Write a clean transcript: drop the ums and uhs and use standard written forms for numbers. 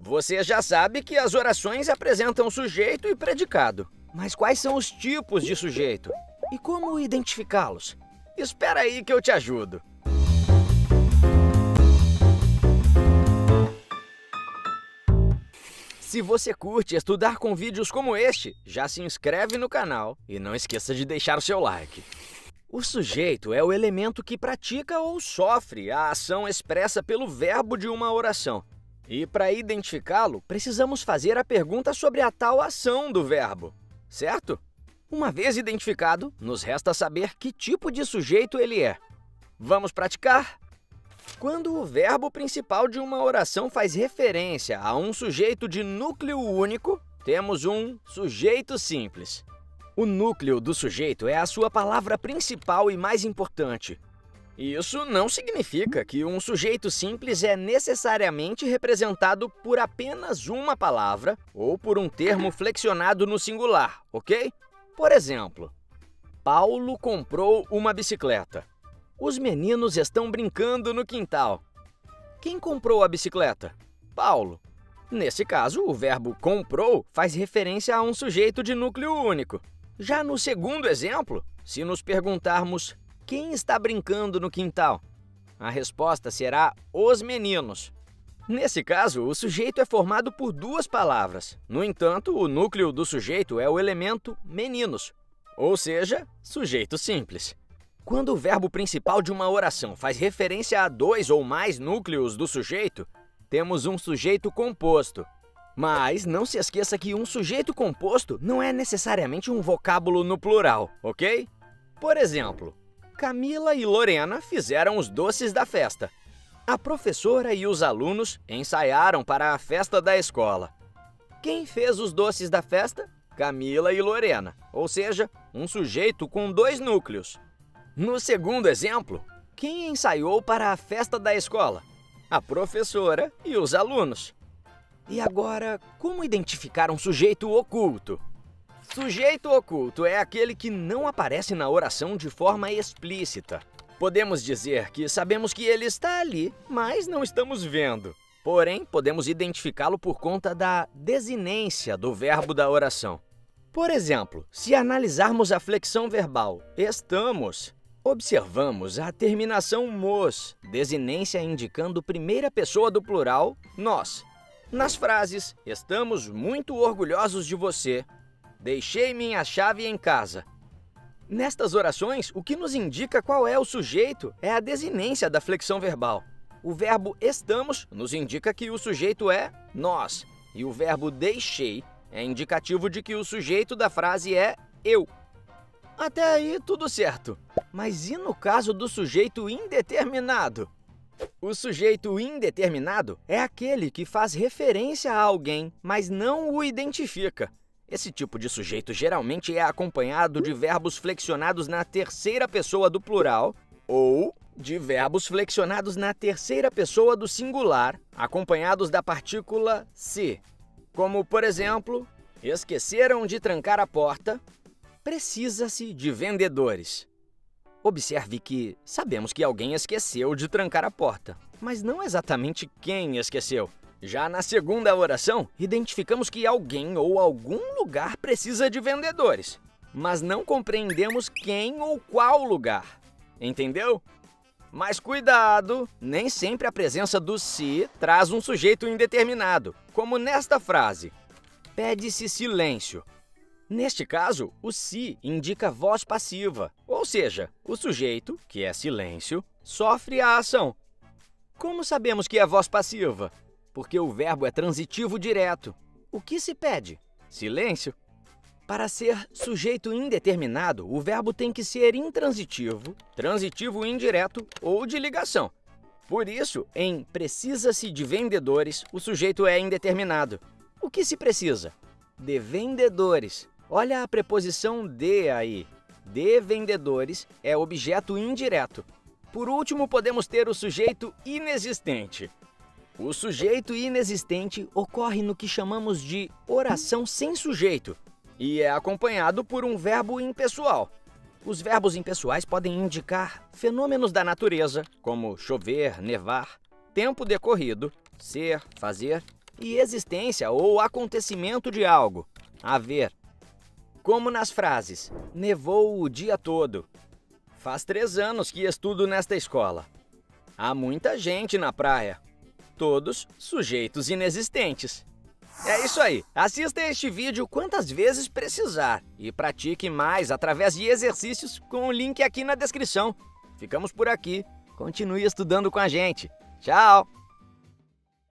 Você já sabe que as orações apresentam sujeito e predicado. Mas quais são os tipos de sujeito? E como identificá-los? Espera aí que eu te ajudo. Se você curte estudar com vídeos como este, já se inscreve no canal e não esqueça de deixar o seu like. O sujeito é o elemento que pratica ou sofre a ação expressa pelo verbo de uma oração. E para identificá-lo, precisamos fazer a pergunta sobre a tal ação do verbo, certo? Uma vez identificado, nos resta saber que tipo de sujeito ele é. Vamos praticar? Quando o verbo principal de uma oração faz referência a um sujeito de núcleo único, temos um sujeito simples. O núcleo do sujeito é a sua palavra principal e mais importante. Isso não significa que um sujeito simples é necessariamente representado por apenas uma palavra ou por um termo flexionado no singular, ok? Por exemplo, Paulo comprou uma bicicleta. Os meninos estão brincando no quintal. Quem comprou a bicicleta? Paulo. Nesse caso, o verbo comprou faz referência a um sujeito de núcleo único. Já no segundo exemplo, se nos perguntarmos quem está brincando no quintal, a resposta será os meninos. Nesse caso, o sujeito é formado por duas palavras. No entanto, o núcleo do sujeito é o elemento meninos, ou seja, sujeito simples. Quando o verbo principal de uma oração faz referência a dois ou mais núcleos do sujeito, temos um sujeito composto. Mas não se esqueça que um sujeito composto não é necessariamente um vocábulo no plural, ok? Por exemplo, Camila e Lorena fizeram os doces da festa. A professora e os alunos ensaiaram para a festa da escola. Quem fez os doces da festa? Camila e Lorena, ou seja, um sujeito com dois núcleos. No segundo exemplo, quem ensaiou para a festa da escola? A professora e os alunos. E agora, como identificar um sujeito oculto? Sujeito oculto é aquele que não aparece na oração de forma explícita. Podemos dizer que sabemos que ele está ali, mas não estamos vendo. Porém, podemos identificá-lo por conta da desinência do verbo da oração. Por exemplo, se analisarmos a flexão verbal estamos, observamos a terminação mos, desinência indicando primeira pessoa do plural, nós. Nas frases, estamos muito orgulhosos de você. Deixei minha chave em casa. Nestas orações, o que nos indica qual é o sujeito é a desinência da flexão verbal. O verbo estamos nos indica que o sujeito é nós, e o verbo deixei é indicativo de que o sujeito da frase é eu. Até aí, tudo certo. Mas e no caso do sujeito indeterminado? O sujeito indeterminado é aquele que faz referência a alguém, mas não o identifica. Esse tipo de sujeito geralmente é acompanhado de verbos flexionados na terceira pessoa do plural ou de verbos flexionados na terceira pessoa do singular, acompanhados da partícula se. Como, por exemplo, esqueceram de trancar a porta, precisa-se de vendedores. Observe que sabemos que alguém esqueceu de trancar a porta, mas não exatamente quem esqueceu. Já na segunda oração, identificamos que alguém ou algum lugar precisa de vendedores, mas não compreendemos quem ou qual lugar. Entendeu? Mas cuidado, nem sempre a presença do se traz um sujeito indeterminado, como nesta frase. Pede-se silêncio. Neste caso, o se indica voz passiva, ou seja, o sujeito, que é silêncio, sofre a ação. Como sabemos que é voz passiva? Porque o verbo é transitivo direto. O que se pede? Silêncio. Para ser sujeito indeterminado, o verbo tem que ser intransitivo, transitivo indireto ou de ligação. Por isso, em precisa-se de vendedores, o sujeito é indeterminado. O que se precisa? De vendedores. Olha a preposição de aí. De vendedores é objeto indireto. Por último, podemos ter o sujeito inexistente. O sujeito inexistente ocorre no que chamamos de oração sem sujeito e é acompanhado por um verbo impessoal. Os verbos impessoais podem indicar fenômenos da natureza, como chover, nevar, tempo decorrido, ser, fazer E existência ou acontecimento de algo. Haver. Como nas frases: nevou o dia todo. Faz 3 anos que estudo nesta escola. Há muita gente na praia. Todos sujeitos inexistentes. É isso aí. Assista este vídeo quantas vezes precisar e pratique mais através de exercícios com o link aqui na descrição. Ficamos por aqui. Continue estudando com a gente. Tchau!